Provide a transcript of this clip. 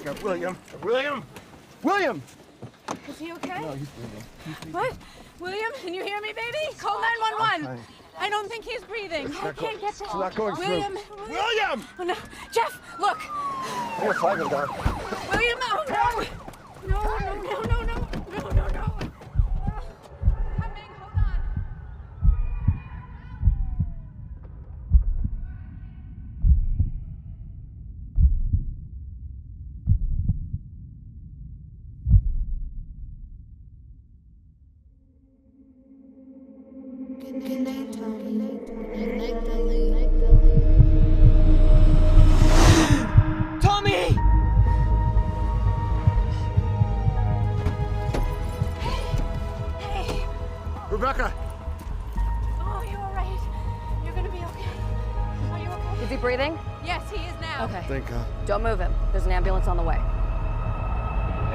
Rebecca, William. William! Is he okay? No, he's breathing. What? William, can you hear me, baby? Call 911. I don't think he's breathing. I can't get to him. It's not going William. through. William! Oh, no. Jeff, look. I'm gonna flag him down. William, oh no! No. Coming, hold on. Good night, Tommy. Good night, Billy. Tommy! Hey. Rebecca! Oh, you all right? You're gonna be okay. Are you okay? Is he breathing? Yes, he is now. Okay. Thank God. Don't move him. There's an ambulance on the way.